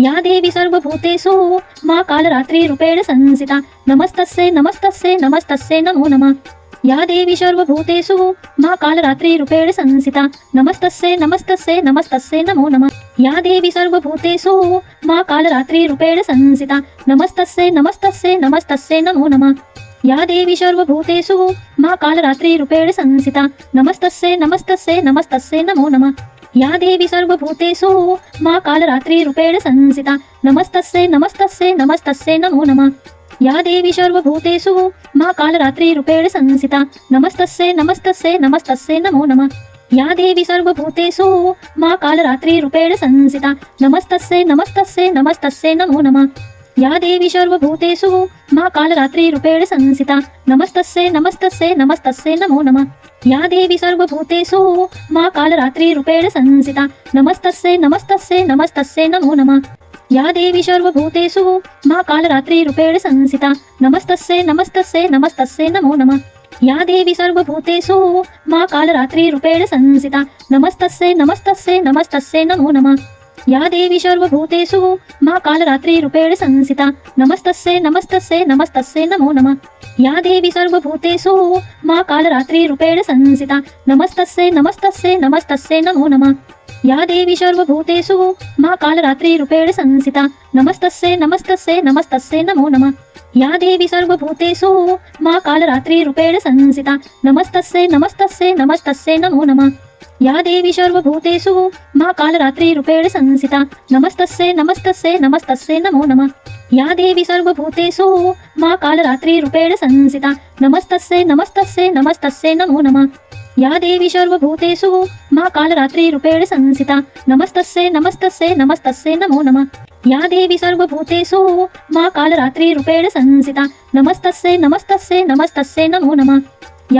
या देवी सर्वभूतेषु मा कालरात्रि रूपेण संस्थिता नमस्तस्यै नमस्तस्यै नमस्तस्यै नमो नमः। या देवी सर्वभूतेषु मा कालरात्रि रूपेण संस्थिता नमस्तस्यै नमस्तस्यै नमस्तस्यै नमो नमः। या देवी सर्वभूतेषु मा कालरात्रि रूपेण संस्थिता नमस्तस्यै नमस्तस्यै नमस्तस्यै नमो नमः। या देवी सर्वभूतेषु मा कालरात्रि रूपेण संस्थिता नमस्तस्यै नमस्तस्यै नमस्तस्यै नमो नमः। या देवी सर्वभूतेषु मा कालरात्रि रूपेण संस्थिता नमस्तस्यै नमस्तस्यै नमस्तस्यै नमो नमः। या देवी सर्वभूतेषु मा कालरात्रि रूपेण संस्थिता नमस्तस्यै नमस्तस्यै नमस्तस्यै नमो नमः। या देवी सर्वभूतेषु मा कालरात्रि रूपेण संस्थिता नमस्तस्यै नमस्तस्यै नमस्तस्यै नमो नमः। या देवी सर्वभूतेषु मा कालरात्रि रूपेण संस्थिता नमस्तस्यै नमस्तस्यै नमस्तस्यै नमो नमः। या देवी सर्वभूतेषु मा कालरात्रि रूपेण संस्थिता नमस्तस्यै नमस्तस्यै नमस्तस्यै नमो नमः। या देवी सर्वभूतेषु मा कालरात्रि रूपेण संस्थिता नमस्तस्यै नमस्तस्यै नमस्तस्यै नमो नमः। या देवी सर्वभूतेषु मा कालरात्रि रूपेण संस्थिता नमस्तस्यै नमस्तस्यै नमस्तस्यै नमो नमः। या देवी सर्वभूतेषु मा कालरात्रि रूपेण संस्थिता नमस्तस्यै नमस्तस्यै नमस्तस्यै नमो नमः। या देवी सर्वभूतेषु मा कालरात्रि रूपेण संस्थिता नमस्तस्यै नमस्तस्यै नमस्तस्यै नमो नमः। या देवी सर्वभूतेषु मा कालरात्रि रूपेण संस्थिता नमस्तस्यै नमस्तस्यै नमस्तस्यै नमो नमः। या देवी सर्वभूतेषु मा कालरात्रि रूपेण संस्थिता नमस्तस्यै नमस्तस्यै नमस्तस्यै नमो नमः। या देवी सर्वभूतेषु मा कालरात्रि रूपेण संस्थिता नमस्तस्यै नमस्तस्यै नमस्तस्यै नमो नमः। या देवी सर्वभूतेषु मा कालरात्रि रूपेण संस्थिता नमस्तस्यै नमस्तस्यै नमस्तस्यै नमो नमः। या देवी सर्वभूतेषु मा कालरात्रि रूपेण संस्थिता नमस्तस्यै नमस्तस्यै नमस्तस्यै नमो नमः। या देवी सर्वभूतेषु मा कालरात्रि रूपेण संस्थिता नमस्तस्यै नमस्तस्यै नमस्तस्यै नमो नमः।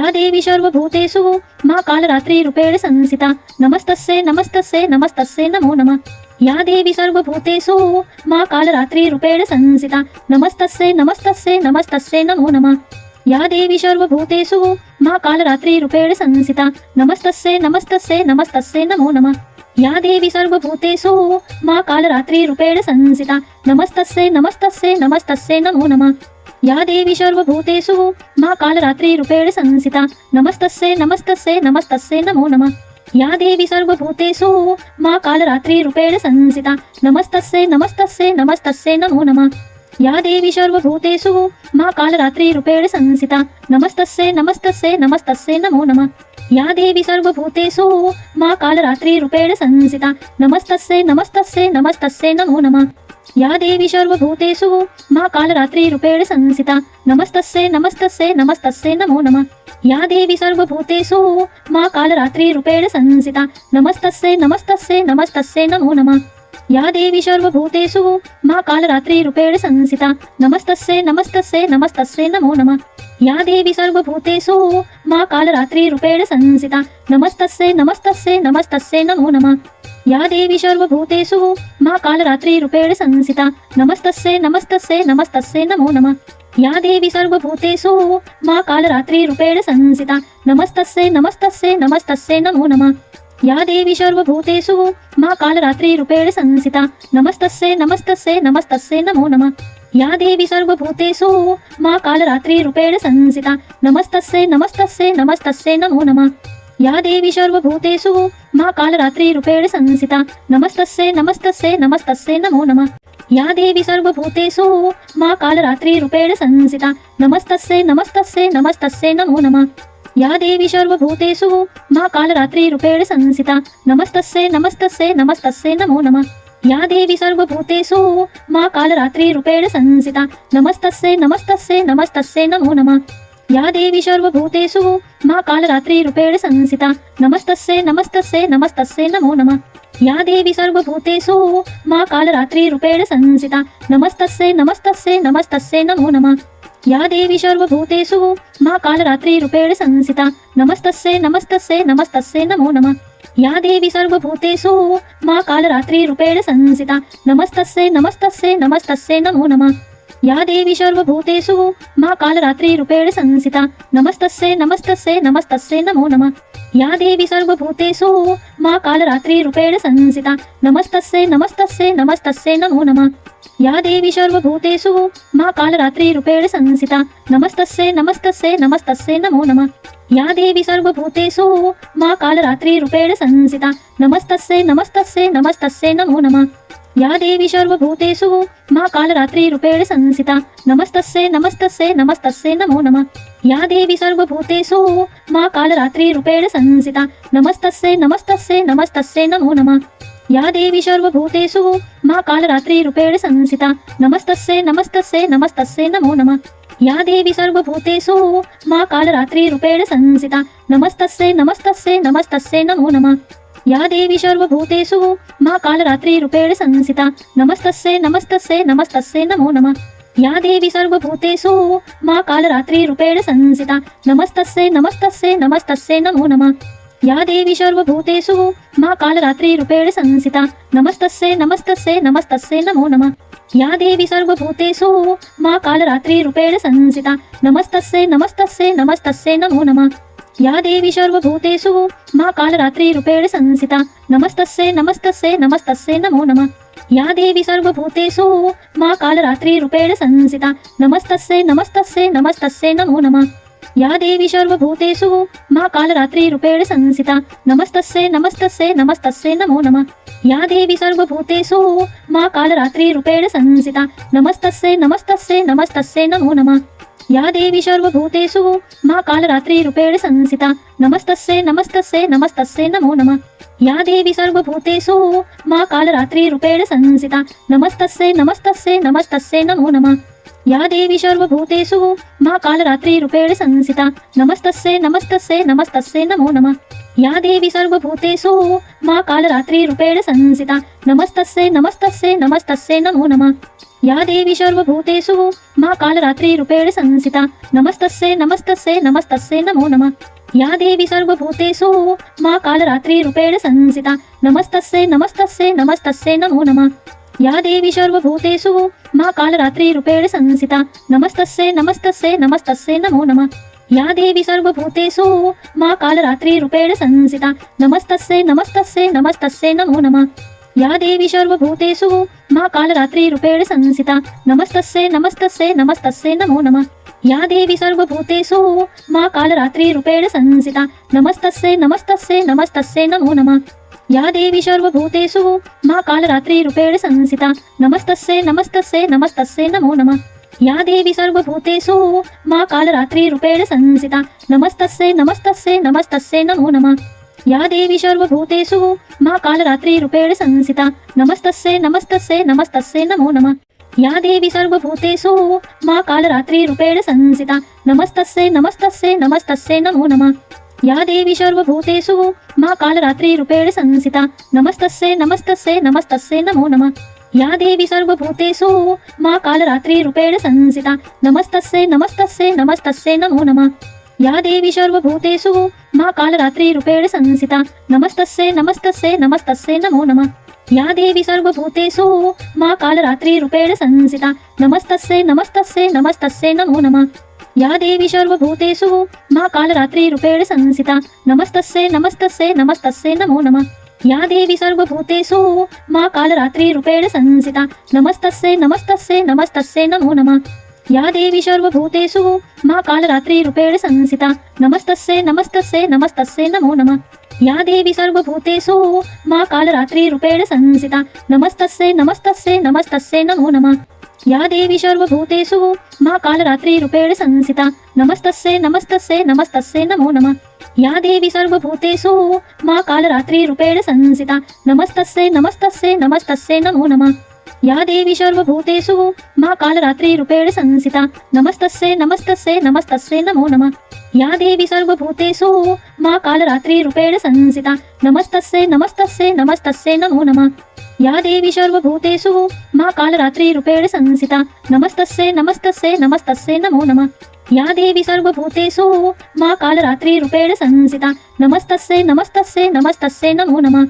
या देवी सर्वभूतेषु मा कालरात्रि रूपेण संस्थिता नमस्तस्यै नमस्तस्यै नमस्तस्यै नमो नमः। या देवी सर्वभूतेषु मा कालरात्रि रूपेण संस्थिता नमस्तस्यै नमस्तस्यै नमस्तस्यै नमो नमः। या देवी सर्वभूतेषु मा कालरात्रि रूपेण संस्थिता नमस्तस्यै नमस्तस्यै नमस्तस्यै नमो नमः। या देवी सर्वभूतेषु मा कालरात्रि रूपेण संस्थिता नमस्तस्यै नमस्तस्यै नमस्तस्यै नमो नमः। या देवी सर्वभूतेषु मा कालरात्रि रूपेण संस्थिता नमस्तस्यै नमस्तस्यै नमस्तस्यै नमो नमः। या देवी सर्वभूतेषु मा कालरात्रि रूपेण संस्थिता नमस्तस्यै नमस्तस्यै नमस्तस्यै नमो नमः। या देवी सर्वभूतेषु मा कालरात्रि रूपेण संस्थिता नमस्तस्यै नमस्तस्यै नमस्तस्यै नमो नमः। या देवी सर्वभूतेषु मा कालरात्रि रूपेण संस्थिता नमस्तस्यै नमस्तस्यै नमस्तस्यै नमो नमः। या देवी सर्वभूतेषु मा कालरात्रि रूपेण संस्थिता नमस्तस्यै नमस्तस्यै नमस्तस्यै नमो नमः। या देवी सर्वभूतेषु मा कालरात्रि रूपेण संस्थिता नमस्तस्यै नमस्तस्यै नमस्तस्यै नमो नमः। या देवी सर्वभूतेषु मा कालरात्रि रूपेण संस्थिता नमस्तस्यै नमस्तस्यै नमस्तस्यै नमो नमः। या देवी सर्वभूतेषु मा कालरात्रि रूपेण संस्थिता नमस्तस्यै नमस्तस्यै नमस्तस्यै नमो नमः। या देवी सर्वभूतेषु मा कालरात्रि रूपेण संस्थिता नमस्तस्यै नमस्तस्यै नमस्तस्यै नमो नमः। या देवी सर्वभूतेषु मा कालरात्रि रूपेण संस्थिता नमस्तस्यै नमस्तस्यै नमस्तस्यै नमो नमः। या देवी सर्वभूतेषु मा कालरात्रि रूपेण संस्थिता नमस्तस्यै नमस्तस्यै नमस्तस्यै नमो नमः। या देवी सर्वभूतेषु मा कालरात्रि रूपेण संस्थिता नमस्तस्यै नमस्तस्यै नमस्तस्यै नमो नमः। या देवी सर्वभूतेषु मा कालरात्रि रूपेण संस्थिता नमस्तस्यै नमस्तस्यै नमस्तस्यै नमो नमः। या देवी सर्वभूतेषु मा कालरात्रि रूपेण संस्थिता नमस्तस्यै नमस्तस्यै नमस्तस्यै नमो नमः। या देवी सर्वभूतेषु मा कालरात्रि रूपेण संस्थिता नमस्तस्यै नमस्तस्यै नमस्तस्यै नमो नमः। या देवी सर्वभूतेषु मा कालरात्रि रूपेण संस्थिता नमस्तस्यै नमस्तस्यै नमस्तस्यै नमो नमः। या देवी सर्वभूतेषु मा कालरात्रि रूपेण संस्थिता नमस्तस्यै नमस्तस्यै नमस्तस्यै नमो नमः। या देवी सर्वभूतेषु मा कालरात्रि रूपेण संस्थिता नमस्तस्यै नमस्तस्यै नमस्तस्यै नमो नमः। या देवी सर्वभूतेषु मा कालरात्रि रूपेण संस्थिता नमस्तस्यै नमस्तस्यै नमस्तस्यै नमो नमः। या देवी सर्वभूतेषु मा कालरात्रि रूपेण संस्थिता नमस्तस्यै नमस्तस्यै नमस्तस्यै नमो नमः। या देवी सर्वभूतेषु महाकालरात्रिरूपेण संस्थिता नमस्तस्यै नमस्तस्यै नमस्तस्यै नमो नमः। या देवी सर्वभूतेषु महाकालरात्रिरूपेण संस्थिता नमस्तस्यै नमस्तस्यै नमस्तस्यै नमो नमः। या देवी सर्वभूतेषु महाकालरात्रिरूपेण संस्थिता नमस्तस्यै नमस्तस्यै नमस्तस्यै नमो नमः। या देवी सर्वभूतेषु महाकालरात्रिरूपेण संस्थिता नमस्तस्यै नमस्तस्यै नमस्तस्यै नमो नमः। या देवी सर्वभूतेषु महाकालरात्रिरूपेण संस्थिता नमस्तस्यै नमस्तस्यै नमस्तस्यै नमो नमः। या देवी सर्वभूतेषु महाकालरात्रिरूपेण संस्थिता नमस्तस्यै नमस्तस्यै नमस्तस्यै नमो नमः। या देवी सर्वभूतेषु महाकालरात्रिरूपेण संस्थिता नमस्तस्यै नमस्तस्यै नमस्तस्यै नमो नमः। या देवी सर्वभूतेषु महाकालरात्रिरूपेण संस्थिता नमस्तस्यै नमस्तस्यै नमस्तस्यै नमो नमः। या देवी सर्वभूतेषु महाकालरात्रिरूपेण संस्थिता नमस्तस्यै नमस्तस्यै नमस्तस्यै नमो नमः। या देवी सर्वभूतेषु महाकालरात्रिरूपेण संस्थिता नमस्तस्यै नमस्तस्यै नमस्तस्यै नमो नमः। या देवी सर्वभूतेषु महाकालरात्रिरूपेण संस्थिता नमस्तस्यै नमस्तस्यै नमस्तस्यै नमो नमः। या देवी सर्वभूतेषु महाकालरात्रिरूपेण संस्थिता नमस्तस्यै नमस्तस्यै नमस्तस्यै नमो नमः। या देवी सर्वभूतेषु महाकालरात्रिरूपेण संस्थिता नमस्तस्यै नमस्तस्यै नमस्तस्यै नमो नमः। या देवी सर्वभूतेषु महाकालरात्रिरूपेण संस्थिता नमस्तस्यै नमस्तस्यै नमस्तस्यै नमो नमः। या देवी सर्वभूतेषु महाकालरात्रिरूपेण संस्थिता नमस्तस्यै नमस्तस्यै नमस्तस्यै नमो नमः। या देवी सर्वभूतेषु महाकालरात्रिरूपेण संस्थिता नमस्तस्यै नमस्तस्यै नमस्तस्यै नमो नमः। या देवी सर्वभूतेषु महाकालरात्रिरूपेण संस्थिता नमस्तस्यै नमस्तस्यै नमस्तस्यै नमो नमः। या देवी सर्वभूतेषु महाकालरात्रिरूपेण संस्थिता नमस्तस्यै नमस्तस्यै नमस्तस्यै नमो नमः। या देवी सर्वभूतेषु महाकालरात्रिरूपेण संस्थिता नमस्तस्यै नमस्तस्यै नमस्तस्यै नमो नमः। या देवी सर्वभूतेषु महाकालरात्रिरूपेण संस्थिता नमस्तस्यै नमस्तस्यै नमस्तस्यै नमो नमः। या देवी सर्वभूतेषु महाकालरात्रिरूपेण संस्थिता नमस्तस्यै नमस्तस्यै नमस्तस्यै नमो नमः। या देवी सर्वभूतेषु महाकालरात्रिरूपेण संस्थिता नमस्तस्यै नमस्तस्यै नमस्तस्यै नमो नमः। या देवी सर्वभूतेषु महाकालरात्रिरूपेण संस्थिता नमस्तस्यै नमस्तस्यै नमस्तस्यै नमो नमः। या देवी सर्वभूतेषु महाकालरात्रिरूपेण संस्थिता नमस्तस्यै नमस्तस्यै नमस्तस्यै नमो नमः। या देवी सर्वभूतेषु महाकालरात्रिरूपेण संस्थिता नमस्तस्यै नमस्तस्यै नमस्तस्यै नमो नमः। या देवी सर्वभूतेषु महाकालरात्रिरूपेण संस्थिता नमस्तस्यै नमस्तस्यै नमस्तस्यै नमो नमः। या देवी सर्वभूतेषु महाकालरात्रिरूपेण संस्थिता नमस्तस्यै नमस्तस्यै नमस्तस्यै नमो नमः। या देवी सर्वभूतेषु महाकालरात्रिरूपेण संस्थिता नमस्तस्यै नमस्तस्यै नमस्तस्यै नमो नमः। या देवी सर्वभूतेषु महाकालरात्रिरूपेण संस्थिता नमस्तस्यै नमस्तस्यै नमस्तस्यै नमो नमः। या देवी सर्वभूतेषु महाकालरात्रिरूपेण संस्थिता नमस्तस्यै नमस्तस्यै नमस्तस्यै नमो नमः। या देवी सर्वभूतेषु महाकालरात्रिरूपेण संस्थिता नमस्तस्यै नमस्तस्यै नमस्तस्यै नमो नमः। या देवी सर्वभूतेषु महाकालरात्रिरूपेण संस्थिता नमस्तस्यै नमस्तस्यै नमस्तस्यै नमो नमः। या देवी सर्वभूतेषु महाकालरात्रिरूपेण संस्थिता नमस्तस्यै नमस्तस्यै नमस्तस्यै नमो नमः। या देवी सर्वभूतेषु महाकालरात्रिरूपेण संस्थिता नमस्तस्यै नमस्तस्यै नमस्तस्यै नमो नमः। या देवी सर्वभूतेषु महाकालरात्रिरूपेण संस्थिता नमस्तस्यै नमस्तस्यै नमस्तस्यै नमो नमः। या देवी सर्वभूतेषु महाकालरात्रिरूपेण संस्थिता नमस्तस्यै नमस्तस्यै नमस्तस्यै नमो नमः। या देवी सर्वभूतेषु महाकालरात्रिरूपेण संस्थिता नमस्तस्यै नमस्तस्यै नमस्तस्यै नमो नमः। या देवी सर्वभूतेषु महाकालरात्रिरूपेण संस्थिता नमस्तस्यै नमस्तस्यै नमस्तस्यै नमो नमः। या देवी सर्वभूतेषु महाकालरात्रिरूपेण संस्थिता नमस्तस्यै नमस्तस्यै नमस्तस्यै नमो नमः। या देवी सर्वभूतेषु महाकालरात्रिरूपेण संस्थिता नमस्तस्यै नमस्तस्यै नमस्तस्यै नमो नमः। या देवी सर्वभूतेषु महाकालरात्रिरूपेण संस्थिता नमस्तस्यै नमस्तस्यै नमस्तस्यै नमो नमः। या देवी सर्वभूतेषु महाकालरात्रिरूपेण संस्थिता नमस्तस्यै नमस्तस्यै नमस्तस्यै नमो नमः। या देवी सर्वभूतेषु महाकालरात्रिरूपेण संस्थिता नमस्तस्यै नमस्तस्यै नमस्तस्यै नमो नमः। या देवी सर्वभूतेषु महाकालरात्रिरूपेण संस्थिता नमस्तस्यै नमस्तस्यै नमस्तस्यै नमो नमः।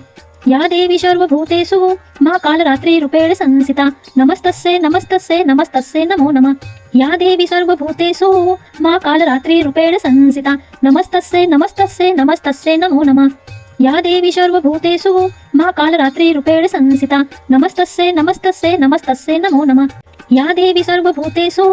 या देवी सर्वभूतेषु महाकालरात्रिरूपेण संस्थिता नमस्तस्यै नमस्तस्यै नमस्तस्यै नमो नमः या देवी सर्वभूतेषु महाकालरात्रिरूपेण संस्थिता नमस्तस्यै नमस्तस्यै नमस्तस्यै नमो नमः या देवी सर्वभूतेषु महाकालरात्रिरूपेण संस्थिता नमस्तस्यै नमस्तस्यै नमस्तस्यै नमो नमः या देवी सर्वभूतेषु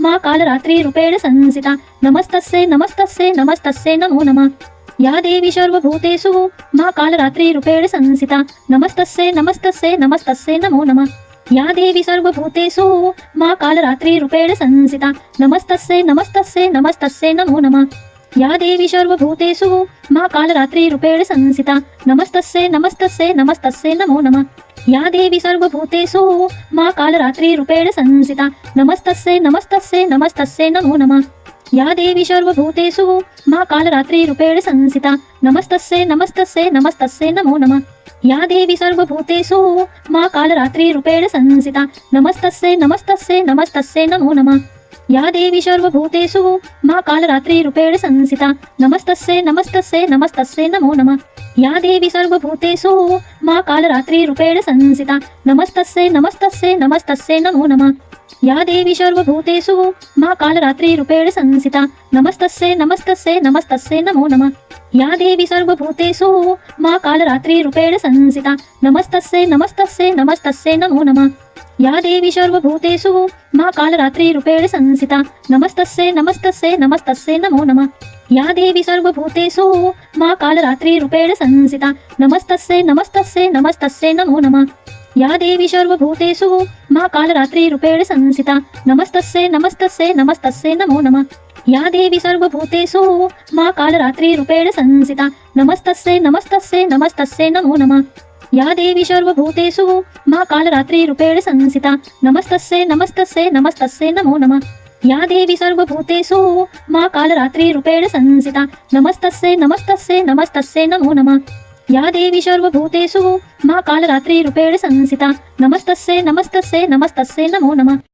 महाकालरात्रिरूपेण संस्थिता नमस्तस्यै नमस्तस्यै नमस्तस्यै नमो नमः या देवी सर्वभूतेषु महाकालरात्रिरूपेण संस्थिता नमस्तस्यै नमस्तस्यै नमस्तस्यै नमो नमः या देवी सर्वभूतेषु महाकालरात्रिरूपेण संस्थिता नमस्तस्यै नमस्तस्यै नमस्तस्यै नमो नमः या देवी सर्वभूतेषु महाकालरात्रिरूपेण संस्थिता नमस्तस्यै नमस्तस्यै नमस्तस्यै नमो नमः या देवी सर्वभूतेषु महाकालरात्रिरूपेण संस्थिता नमस्तस्यै नमस्तस्यै नमस्तस्यै नमो नमः या देवी सर्वभूतेषु महाकालरात्रिरूपेण संस्थिता नमस्तस्यै नमस्तस्यै नमस्तस्यै नमो नमः या देवी सर्वभूतेषु महाकालरात्रिरूपेण संस्थिता नमस्तस्यै नमस्तस्यै नमस्तस्यै नमो नमः या देवी सर्वभूतेषु महाकालरात्रिरूपेण संस्थिता नमस्तस्यै नमस्तस्यै नमस्तस्यै नमो नमः या देवी सर्वभूतेषु महाकालरात्रिरूपेण संस्थिता नमस्तस्यै नमस्तस्यै नमस्तस्यै नमो नमः या देवी सर्वभूतेषु महाकालरात्रिरूपेण संस्थिता नमस्तस्यै नमस्तस्यै नमस्तस्यै नमो नमः या देवी सर्वभूतेषु महाकालरात्रिरूपेण संस्थिता नमस्तस्यै नमस्तस्यै नमस्तस्यै नमो नमः या देवी सर्वभूतेषु महाकालरात्रिरूपेण संस्थिता नमस्तस्यै नमस्तस्यै नमस्तस्यै नमो नमः या देवी सर्वभूतेषु महाकालरात्रिरूपेण संस्थिता नमस्तस्यै नमस्तस्यै नमस्तस्यै नमो नमः या देवी सर्वभूतेषु महाकालरात्रिरूपेण संस्थिता नमस्तस्यै नमस्तस्यै नमस्तस्यै नमो नमः या देवी सर्वभूतेषु महाकालरात्रिरूपेण संस्थिता नमस्तस्यै नमस्तस्यै नमस्तस्यै नमो नमः या देवी सर्वभूतेषु महाकालरात्रिरूपेण संस्थिता नमस्तस्यै नमस्तस्यै नमस्तस्यै नमो नमः या देवी सर्वभूतेषु महाकालरात्रिरूपेण संस्थिता नमस्तस्यै नमस्तस्यै नमस्तस्यै नमो नमः या देवी सर्वभूतेषु महाकालरात्रिरूपेण संस्थिता नमस्तस्यै नमस्तस्यै नमस्तस्यै नमो नमः